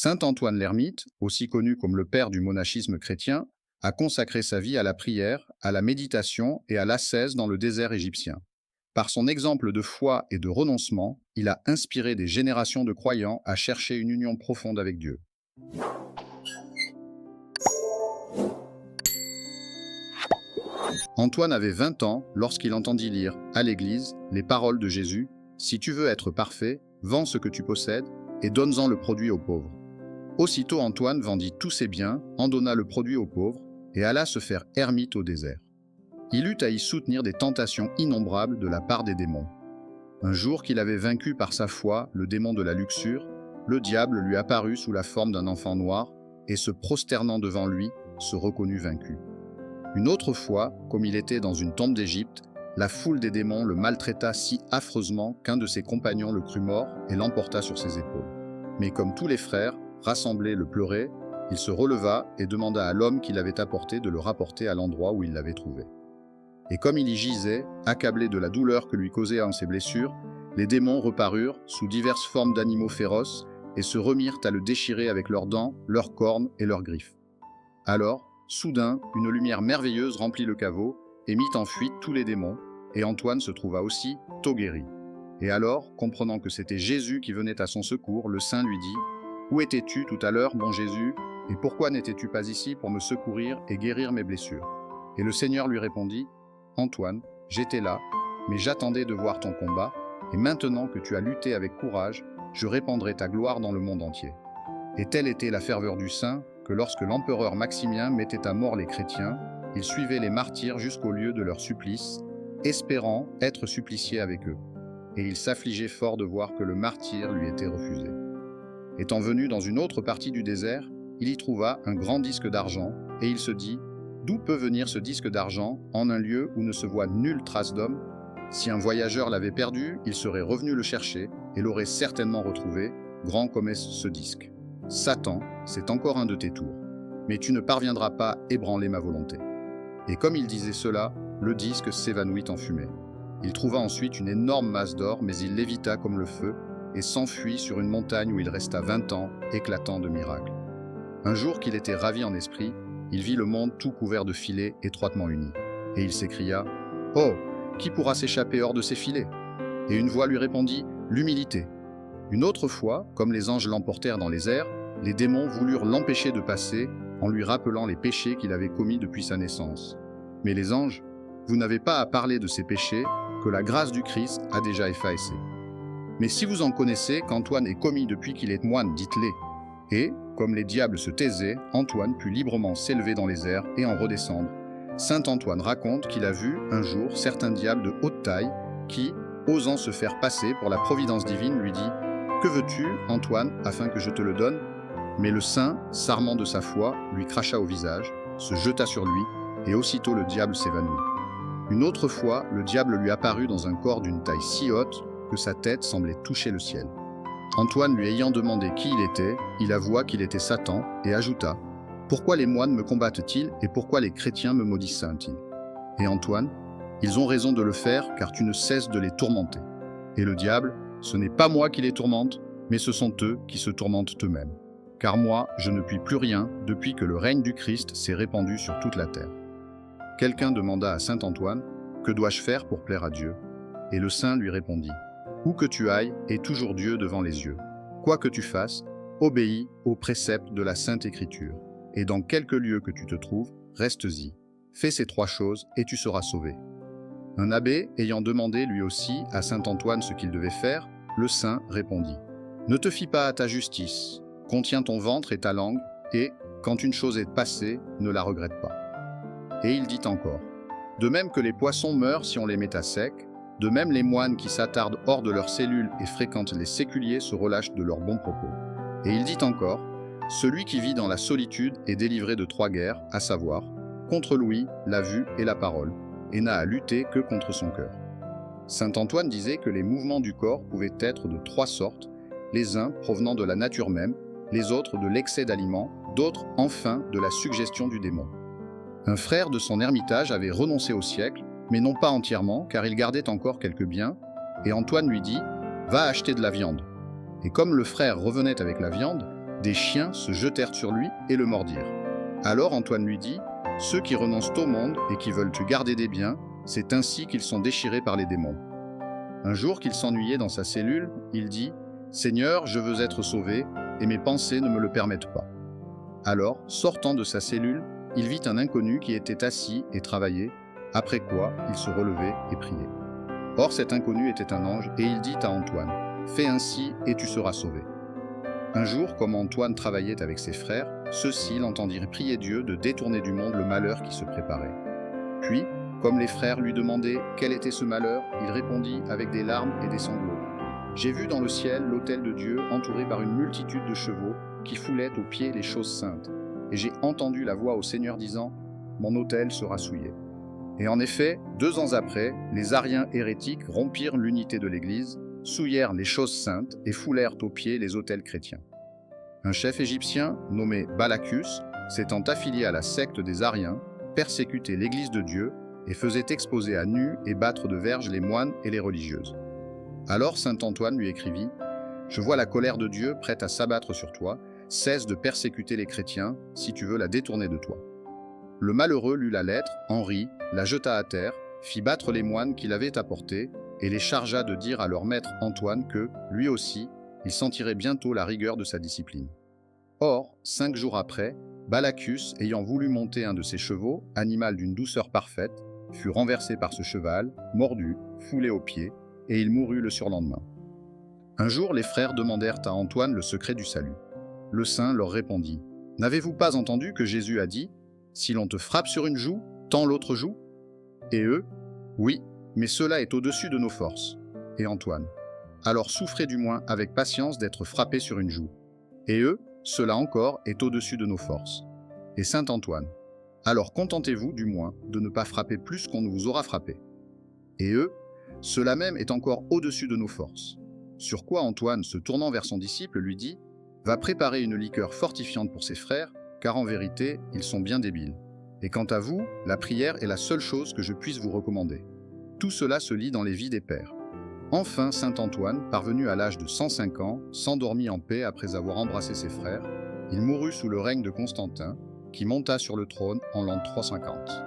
Saint Antoine l'Ermite, aussi connu comme le père du monachisme chrétien, a consacré sa vie à la prière, à la méditation et à l'ascèse dans le désert égyptien. Par son exemple de foi et de renoncement, il a inspiré des générations de croyants à chercher une union profonde avec Dieu. Antoine avait 20 ans lorsqu'il entendit lire, à l'église, les paroles de Jésus « Si tu veux être parfait, vends ce que tu possèdes et donne-en le produit aux pauvres. » Aussitôt Antoine vendit tous ses biens, en donna le produit aux pauvres et alla se faire ermite au désert. Il eut à y soutenir des tentations innombrables de la part des démons. Un jour qu'il avait vaincu par sa foi le démon de la luxure, le diable lui apparut sous la forme d'un enfant noir et se prosternant devant lui, se reconnut vaincu. Une autre fois, comme il était dans une tombe d'Égypte, la foule des démons le maltraita si affreusement qu'un de ses compagnons le crut mort et l'emporta sur ses épaules. Mais comme tous les frères, rassemblés le pleuraient, il se releva et demanda à l'homme qui l'avait apporté de le rapporter à l'endroit où il l'avait trouvé. Et comme il y gisait, accablé de la douleur que lui causaient ses blessures, les démons reparurent sous diverses formes d'animaux féroces et se remirent à le déchirer avec leurs dents, leurs cornes et leurs griffes. Alors, soudain, une lumière merveilleuse remplit le caveau et mit en fuite tous les démons, et Antoine se trouva aussi tôt guéri. Et alors, comprenant que c'était Jésus qui venait à son secours, le saint lui dit « Où étais-tu tout à l'heure, bon Jésus, et pourquoi n'étais-tu pas ici pour me secourir et guérir mes blessures ?» Et le Seigneur lui répondit « Antoine, j'étais là, mais j'attendais de voir ton combat, et maintenant que tu as lutté avec courage, je répandrai ta gloire dans le monde entier. » Et telle était la ferveur du saint que lorsque l'empereur Maximien mettait à mort les chrétiens, il suivait les martyrs jusqu'au lieu de leur supplice, espérant être supplicié avec eux. Et il s'affligeait fort de voir que le martyre lui était refusé. Étant venu dans une autre partie du désert, il y trouva un grand disque d'argent, et il se dit « D'où peut venir ce disque d'argent en un lieu où ne se voit nulle trace d'homme ? Si un voyageur l'avait perdu, il serait revenu le chercher et l'aurait certainement retrouvé, grand comme est ce disque. Satan, c'est encore un de tes tours, mais tu ne parviendras pas à ébranler ma volonté. » Et comme il disait cela, le disque s'évanouit en fumée. Il trouva ensuite une énorme masse d'or, mais il l'évita comme le feu et s'enfuit sur une montagne où il resta 20 ans, éclatant de miracles. Un jour qu'il était ravi en esprit, il vit le monde tout couvert de filets étroitement unis. Et il s'écria « Oh, qui pourra s'échapper hors de ces filets ?» Et une voix lui répondit « L'humilité. » Une autre fois, comme les anges l'emportèrent dans les airs, les démons voulurent l'empêcher de passer en lui rappelant les péchés qu'il avait commis depuis sa naissance. Mais les anges, vous n'avez pas à parler de ces péchés que la grâce du Christ a déjà effacés. Mais si vous en connaissez qu'Antoine est commis depuis qu'il est moine, dites-les. Et, comme les diables se taisaient, Antoine put librement s'élever dans les airs et en redescendre. Saint Antoine raconte qu'il a vu, un jour, certains diables de haute taille qui, osant se faire passer pour la providence divine, lui dit « Que veux-tu, Antoine, afin que je te le donne ?» Mais le saint, s'armant de sa foi, lui cracha au visage, se jeta sur lui, et aussitôt le diable s'évanouit. Une autre fois, le diable lui apparut dans un corps d'une taille si haute que sa tête semblait toucher le ciel. Antoine lui ayant demandé qui il était, il avoua qu'il était Satan et ajouta « Pourquoi les moines me combattent-ils et pourquoi les chrétiens me maudissent-ils » Et Antoine « Ils ont raison de le faire car tu ne cesses de les tourmenter. » Et le diable « Ce n'est pas moi qui les tourmente, mais ce sont eux qui se tourmentent eux-mêmes. Car moi, je ne puis plus rien depuis que le règne du Christ s'est répandu sur toute la terre. » Quelqu'un demanda à saint Antoine « Que dois-je faire pour plaire à Dieu ?» Et le saint lui répondit « Où que tu ailles, aie toujours Dieu devant les yeux. Quoi que tu fasses, obéis aux préceptes de la Sainte Écriture. Et dans quelque lieu que tu te trouves, reste-y. Fais ces 3 choses et tu seras sauvé. » Un abbé, ayant demandé lui aussi à saint Antoine ce qu'il devait faire, le saint répondit « Ne te fie pas à ta justice. Contiens ton ventre et ta langue, et, quand une chose est passée, ne la regrette pas. » Et il dit encore « De même que les poissons meurent si on les met à sec, de même les moines qui s'attardent hors de leurs cellules et fréquentent les séculiers se relâchent de leurs bons propos. » Et il dit encore « Celui qui vit dans la solitude est délivré de 3 guerres, à savoir, contre l'ouïe, la vue et la parole, et n'a à lutter que contre son cœur. » Saint Antoine disait que les mouvements du corps pouvaient être de 3 sortes, les uns provenant de la nature même, les autres de l'excès d'aliments, d'autres enfin de la suggestion du démon. Un frère de son ermitage avait renoncé au siècle, mais non pas entièrement, car il gardait encore quelques biens, et Antoine lui dit « Va acheter de la viande. » Et comme le frère revenait avec la viande, Des chiens se jetèrent sur lui et le mordirent. Alors Antoine lui dit, « Ceux qui renoncent au monde et qui veulent te garder des biens, c'est ainsi qu'ils sont déchirés par les démons. » Un jour qu'il s'ennuyait dans sa cellule, il dit, « Seigneur, je veux être sauvé, et mes pensées ne me le permettent pas. » Alors, sortant de sa cellule, il vit un inconnu qui était assis et travaillait, après quoi il se relevait et priait. Or cet inconnu était un ange, et il dit à Antoine, « Fais ainsi et tu seras sauvé. » Un jour, comme Antoine travaillait avec ses frères, ceux-ci l'entendirent prier Dieu de détourner du monde le malheur qui se préparait. Puis, comme les frères lui demandaient quel était ce malheur, il répondit avec des larmes et des sanglots. « J'ai vu dans le ciel l'autel de Dieu entouré par une multitude de chevaux qui foulaient aux pieds les choses saintes. Et j'ai entendu la voix au Seigneur disant, « Mon autel sera souillé. » Et en effet, 2 ans après, les Ariens hérétiques rompirent l'unité de l'Église, souillèrent les choses saintes et foulèrent aux pieds les autels chrétiens. Un chef égyptien, nommé Balacus, s'étant affilié à la secte des Ariens, persécutait l'Église de Dieu et faisait exposer à nu et battre de verge les moines et les religieuses. Alors saint Antoine lui écrivit, « Je vois la colère de Dieu prête à s'abattre sur toi, cesse de persécuter les chrétiens si tu veux la détourner de toi. » Le malheureux lut la lettre, en rit, la jeta à terre, fit battre les moines qui l'avaient apportée et les chargea de dire à leur maître Antoine que, lui aussi, il sentirait bientôt la rigueur de sa discipline. Or, 5 jours après, Balacus, ayant voulu monter un de ses chevaux, animal d'une douceur parfaite, fut renversé par ce cheval, mordu, foulé aux pieds, et il mourut le surlendemain. Un jour, les frères demandèrent à Antoine le secret du salut. Le saint leur répondit, « N'avez-vous pas entendu que Jésus a dit, « Si l'on te frappe sur une joue, tends l'autre joue » Et eux, « Oui, mais cela est au-dessus de nos forces. » Et Antoine, « Alors souffrez du moins avec patience d'être frappé sur une joue. » Et eux, « Cela encore est au-dessus de nos forces. » Et saint Antoine, « Alors contentez-vous du moins de ne pas frapper plus qu'on ne vous aura frappé. » Et eux, « Cela même est encore au-dessus de nos forces. » Sur quoi Antoine, se tournant vers son disciple, lui dit, « Va préparer une liqueur fortifiante pour ses frères, car en vérité, ils sont bien débiles. Et quant à vous, la prière est la seule chose que je puisse vous recommander. » Tout cela se lit dans les vies des pères. Enfin, saint Antoine, parvenu à l'âge de 105 ans, s'endormit en paix après avoir embrassé ses frères. Il mourut sous le règne de Constantin, qui monta sur le trône en l'an 350.